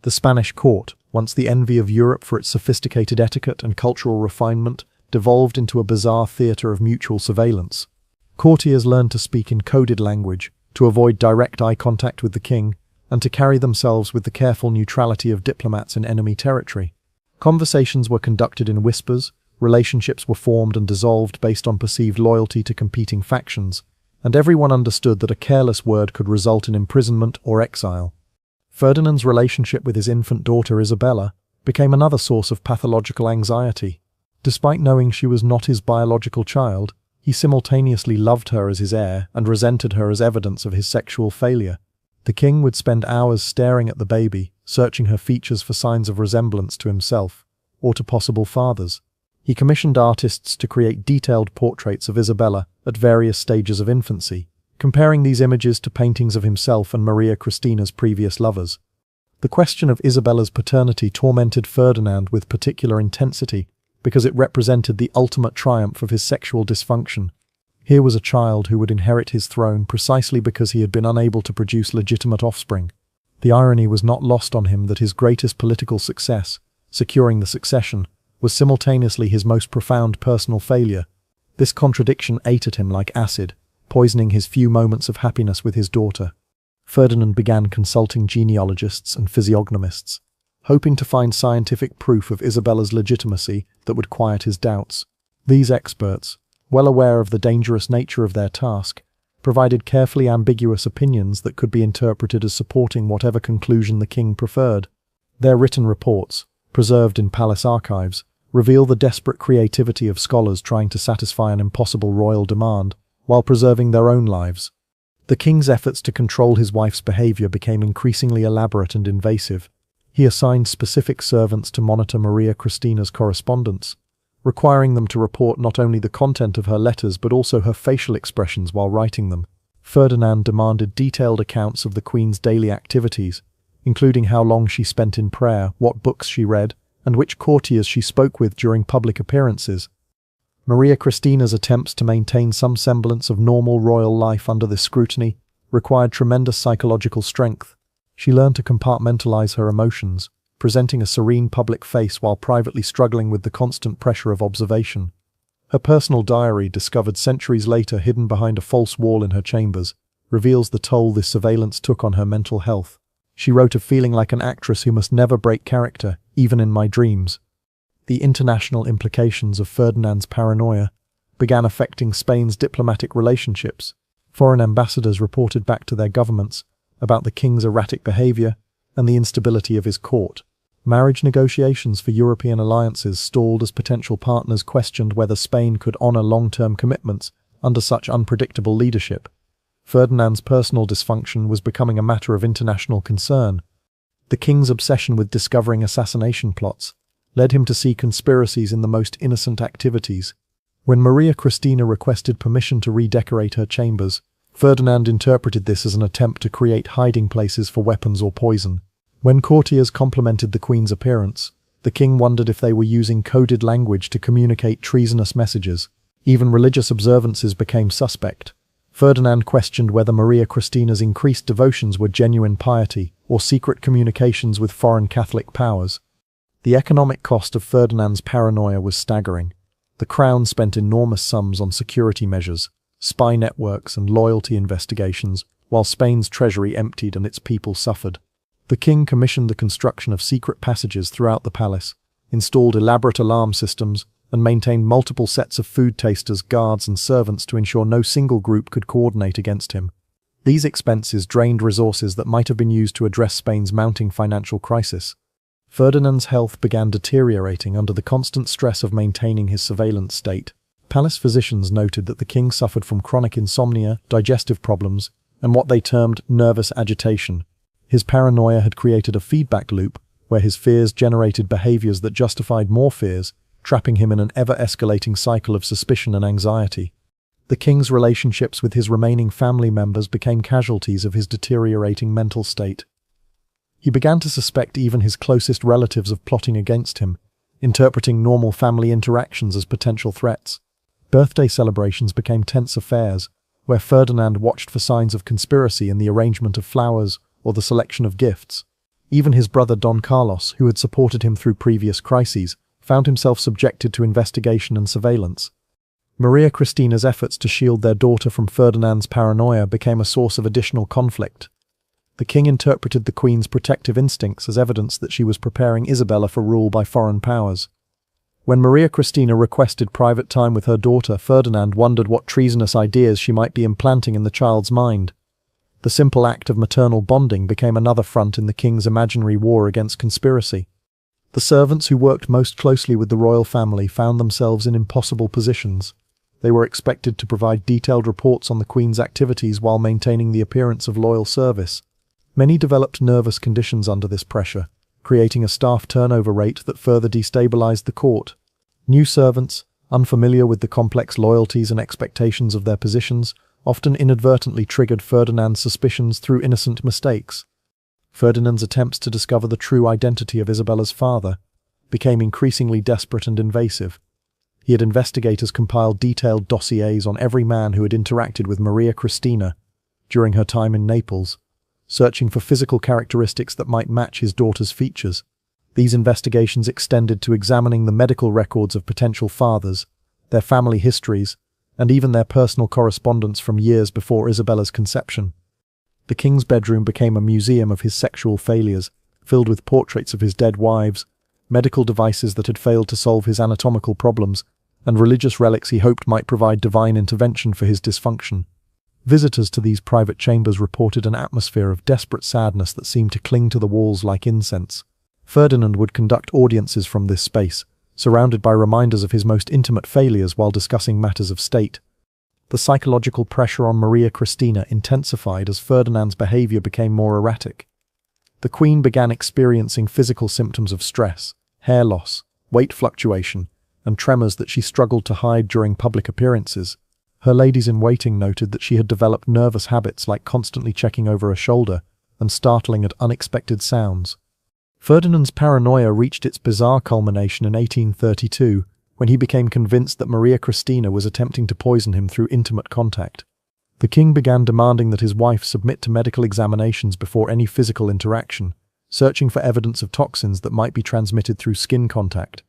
The Spanish court, once the envy of Europe for its sophisticated etiquette and cultural refinement, devolved into a bizarre theatre of mutual surveillance. Courtiers learned to speak in coded language, to avoid direct eye contact with the king, and to carry themselves with the careful neutrality of diplomats in enemy territory. Conversations were conducted in whispers, relationships were formed and dissolved based on perceived loyalty to competing factions, and everyone understood that a careless word could result in imprisonment or exile. Ferdinand's relationship with his infant daughter Isabella became another source of pathological anxiety. Despite knowing she was not his biological child, he simultaneously loved her as his heir and resented her as evidence of his sexual failure. The king would spend hours staring at the baby, searching her features for signs of resemblance to himself, or to possible fathers. He commissioned artists to create detailed portraits of Isabella at various stages of infancy, comparing these images to paintings of himself and Maria Cristina's previous lovers. The question of Isabella's paternity tormented Ferdinand with particular intensity because it represented the ultimate triumph of his sexual dysfunction. Here was a child who would inherit his throne precisely because he had been unable to produce legitimate offspring. The irony was not lost on him that his greatest political success, securing the succession, was simultaneously his most profound personal failure. This contradiction ate at him like acid, poisoning his few moments of happiness with his daughter. Ferdinand began consulting genealogists and physiognomists, hoping to find scientific proof of Isabella's legitimacy that would quiet his doubts. These experts, well aware of the dangerous nature of their task, provided carefully ambiguous opinions that could be interpreted as supporting whatever conclusion the king preferred. Their written reports, preserved in palace archives, reveal the desperate creativity of scholars trying to satisfy an impossible royal demand, while preserving their own lives. The king's efforts to control his wife's behavior became increasingly elaborate and invasive. He assigned specific servants to monitor Maria Cristina's correspondence, requiring them to report not only the content of her letters but also her facial expressions while writing them. Ferdinand demanded detailed accounts of the queen's daily activities, including how long she spent in prayer, what books she read, and which courtiers she spoke with during public appearances. Maria Cristina's attempts to maintain some semblance of normal royal life under this scrutiny required tremendous psychological strength. She learned to compartmentalize her emotions, presenting a serene public face while privately struggling with the constant pressure of observation. Her personal diary, discovered centuries later hidden behind a false wall in her chambers, reveals the toll this surveillance took on her mental health. She wrote of feeling like an actress who must never break character, even in my dreams. The international implications of Ferdinand's paranoia began affecting Spain's diplomatic relationships. Foreign ambassadors reported back to their governments about the king's erratic behavior and the instability of his court. Marriage negotiations for European alliances stalled as potential partners questioned whether Spain could honor long-term commitments under such unpredictable leadership. Ferdinand's personal dysfunction was becoming a matter of international concern. The king's obsession with discovering assassination plots led him to see conspiracies in the most innocent activities. When Maria Cristina requested permission to redecorate her chambers, Ferdinand interpreted this as an attempt to create hiding places for weapons or poison. When courtiers complimented the queen's appearance, the king wondered if they were using coded language to communicate treasonous messages. Even religious observances became suspect. Ferdinand questioned whether Maria Cristina's increased devotions were genuine piety or secret communications with foreign Catholic powers. The economic cost of Ferdinand's paranoia was staggering. The crown spent enormous sums on security measures, spy networks, and loyalty investigations, while Spain's treasury emptied and its people suffered. The king commissioned the construction of secret passages throughout the palace, installed elaborate alarm systems, and maintained multiple sets of food tasters, guards, and servants to ensure no single group could coordinate against him. These expenses drained resources that might have been used to address Spain's mounting financial crisis. Ferdinand's health began deteriorating under the constant stress of maintaining his surveillance state. Palace physicians noted that the king suffered from chronic insomnia, digestive problems, and what they termed nervous agitation. His paranoia had created a feedback loop where his fears generated behaviors that justified more fears, trapping him in an ever-escalating cycle of suspicion and anxiety. The king's relationships with his remaining family members became casualties of his deteriorating mental state. He began to suspect even his closest relatives of plotting against him, interpreting normal family interactions as potential threats. Birthday celebrations became tense affairs, where Ferdinand watched for signs of conspiracy in the arrangement of flowers or the selection of gifts. Even his brother Don Carlos, who had supported him through previous crises, found himself subjected to investigation and surveillance. Maria Christina's efforts to shield their daughter from Ferdinand's paranoia became a source of additional conflict. The king interpreted the queen's protective instincts as evidence that she was preparing Isabella for rule by foreign powers. When Maria Christina requested private time with her daughter, Ferdinand wondered what treasonous ideas she might be implanting in the child's mind. The simple act of maternal bonding became another front in the king's imaginary war against conspiracy. The servants who worked most closely with the royal family found themselves in impossible positions. They were expected to provide detailed reports on the queen's activities while maintaining the appearance of loyal service. Many developed nervous conditions under this pressure, creating a staff turnover rate that further destabilized the court. New servants, unfamiliar with the complex loyalties and expectations of their positions, often inadvertently triggered Ferdinand's suspicions through innocent mistakes. Ferdinand's attempts to discover the true identity of Isabella's father became increasingly desperate and invasive. He had investigators compile detailed dossiers on every man who had interacted with Maria Christina during her time in Naples, searching for physical characteristics that might match his daughter's features. These investigations extended to examining the medical records of potential fathers, their family histories, and even their personal correspondence from years before Isabella's conception. The king's bedroom became a museum of his sexual failures, filled with portraits of his dead wives, medical devices that had failed to solve his anatomical problems, and religious relics he hoped might provide divine intervention for his dysfunction. Visitors to these private chambers reported an atmosphere of desperate sadness that seemed to cling to the walls like incense. Ferdinand would conduct audiences from this space, surrounded by reminders of his most intimate failures while discussing matters of state. The psychological pressure on Maria Christina intensified as Ferdinand's behavior became more erratic. The queen began experiencing physical symptoms of stress, hair loss, weight fluctuation, and tremors that she struggled to hide during public appearances. Her ladies-in-waiting noted that she had developed nervous habits like constantly checking over her shoulder and startling at unexpected sounds. Ferdinand's paranoia reached its bizarre culmination in 1832, when he became convinced that Maria Christina was attempting to poison him through intimate contact. The king began demanding that his wife submit to medical examinations before any physical interaction, searching for evidence of toxins that might be transmitted through skin contact.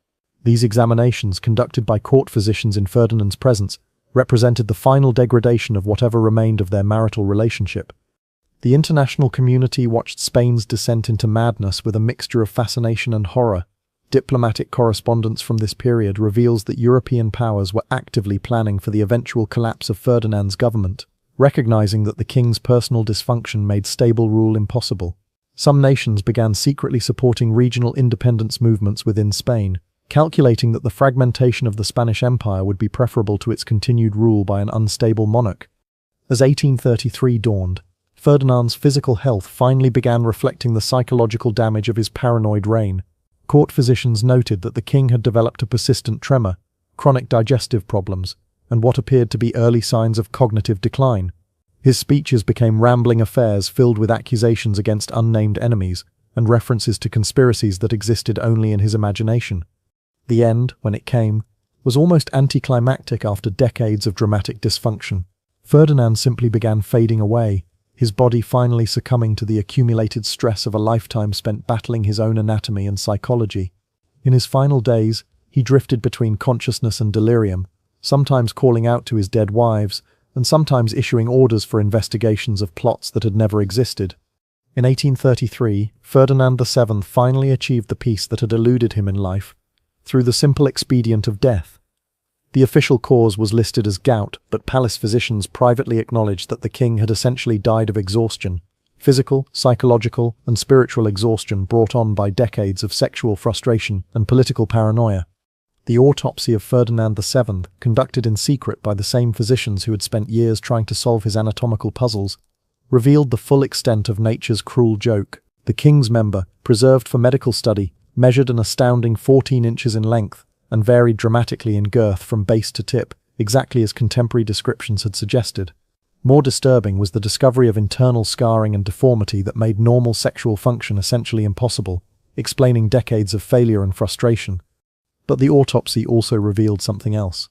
These examinations, conducted by court physicians in Ferdinand's presence, represented the final degradation of whatever remained of their marital relationship. The international community watched Spain's descent into madness with a mixture of fascination and horror. Diplomatic correspondence from this period reveals that European powers were actively planning for the eventual collapse of Ferdinand's government, recognizing that the king's personal dysfunction made stable rule impossible. Some nations began secretly supporting regional independence movements within Spain, calculating that the fragmentation of the Spanish Empire would be preferable to its continued rule by an unstable monarch. As 1833 dawned, Ferdinand's physical health finally began reflecting the psychological damage of his paranoid reign. Court physicians noted that the king had developed a persistent tremor, chronic digestive problems, and what appeared to be early signs of cognitive decline. His speeches became rambling affairs filled with accusations against unnamed enemies and references to conspiracies that existed only in his imagination. The end, when it came, was almost anticlimactic after decades of dramatic dysfunction. Ferdinand simply began fading away, his body finally succumbing to the accumulated stress of a lifetime spent battling his own anatomy and psychology. In his final days, he drifted between consciousness and delirium, sometimes calling out to his dead wives, and sometimes issuing orders for investigations of plots that had never existed. In 1833, Ferdinand VII finally achieved the peace that had eluded him in life, through the simple expedient of death. The official cause was listed as gout, but palace physicians privately acknowledged that the king had essentially died of exhaustion, physical, psychological, and spiritual exhaustion brought on by decades of sexual frustration and political paranoia. The autopsy of Ferdinand VII, conducted in secret by the same physicians who had spent years trying to solve his anatomical puzzles, revealed the full extent of nature's cruel joke. The king's member, preserved for medical study, measured an astounding 14 inches in length and varied dramatically in girth from base to tip, exactly as contemporary descriptions had suggested. More disturbing was the discovery of internal scarring and deformity that made normal sexual function essentially impossible, explaining decades of failure and frustration. But the autopsy also revealed something else.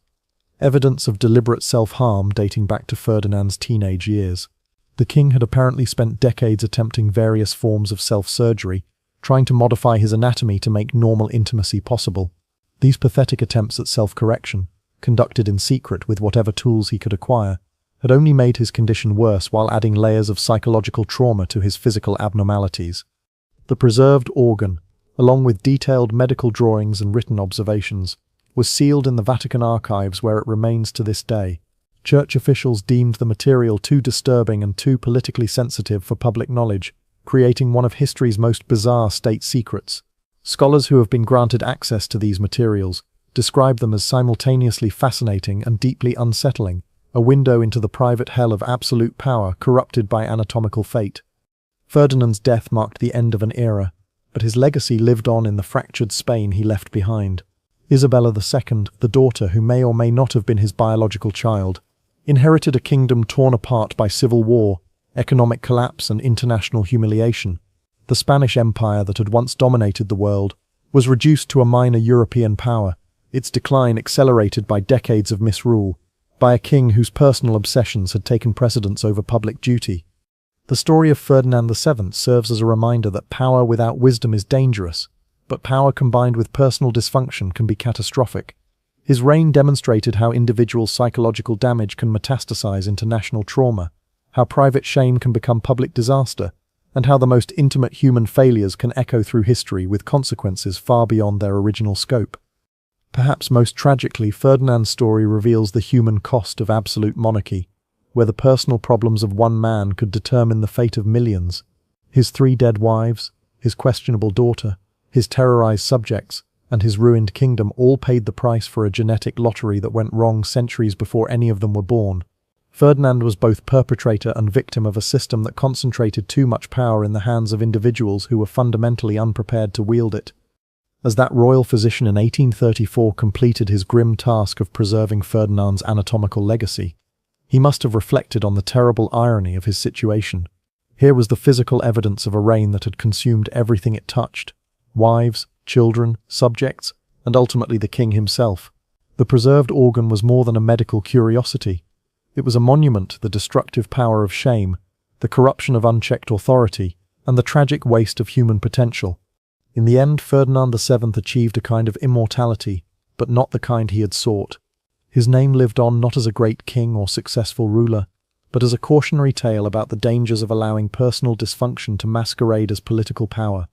Evidence of deliberate self-harm dating back to Ferdinand's teenage years. The king had apparently spent decades attempting various forms of self-surgery, trying to modify his anatomy to make normal intimacy possible. These pathetic attempts at self-correction, conducted in secret with whatever tools he could acquire, had only made his condition worse while adding layers of psychological trauma to his physical abnormalities. The preserved organ, along with detailed medical drawings and written observations, was sealed in the Vatican archives where it remains to this day. Church officials deemed the material too disturbing and too politically sensitive for public knowledge, creating one of history's most bizarre state secrets. Scholars who have been granted access to these materials describe them as simultaneously fascinating and deeply unsettling, a window into the private hell of absolute power corrupted by anatomical fate. Ferdinand's death marked the end of an era, but his legacy lived on in the fractured Spain he left behind. Isabella II, the daughter who may or may not have been his biological child, inherited a kingdom torn apart by civil war, economic collapse, and international humiliation. The Spanish Empire that had once dominated the world was reduced to a minor European power, its decline accelerated by decades of misrule, by a king whose personal obsessions had taken precedence over public duty. The story of Ferdinand VII serves as a reminder that power without wisdom is dangerous, but power combined with personal dysfunction can be catastrophic. His reign demonstrated how individual psychological damage can metastasize into national trauma, how private shame can become public disaster, and how the most intimate human failures can echo through history with consequences far beyond their original scope. Perhaps most tragically, Ferdinand's story reveals the human cost of absolute monarchy, where the personal problems of one man could determine the fate of millions. His 3 dead wives, his questionable daughter, his terrorized subjects, and his ruined kingdom all paid the price for a genetic lottery that went wrong centuries before any of them were born. Ferdinand was both perpetrator and victim of a system that concentrated too much power in the hands of individuals who were fundamentally unprepared to wield it. As that royal physician in 1834 completed his grim task of preserving Ferdinand's anatomical legacy, he must have reflected on the terrible irony of his situation. Here was the physical evidence of a reign that had consumed everything it touched: wives, children, subjects, and ultimately the king himself. The preserved organ was more than a medical curiosity. It was a monument to the destructive power of shame, the corruption of unchecked authority, and the tragic waste of human potential. In the end, Ferdinand VII achieved a kind of immortality, but not the kind he had sought. His name lived on not as a great king or successful ruler, but as a cautionary tale about the dangers of allowing personal dysfunction to masquerade as political power.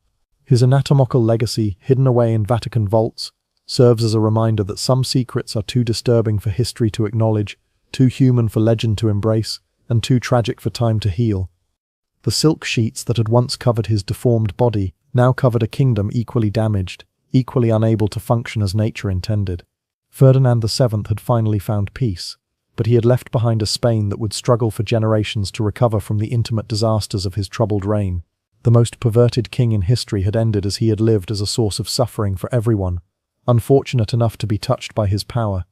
His anatomical legacy, hidden away in Vatican vaults, serves as a reminder that some secrets are too disturbing for history to acknowledge, too human for legend to embrace, and too tragic for time to heal. The silk sheets that had once covered his deformed body now covered a kingdom equally damaged, equally unable to function as nature intended. Ferdinand VII had finally found peace, but he had left behind a Spain that would struggle for generations to recover from the intimate disasters of his troubled reign. The most perverted king in history had ended as he had lived as a source of suffering for everyone, unfortunate enough to be touched by his power.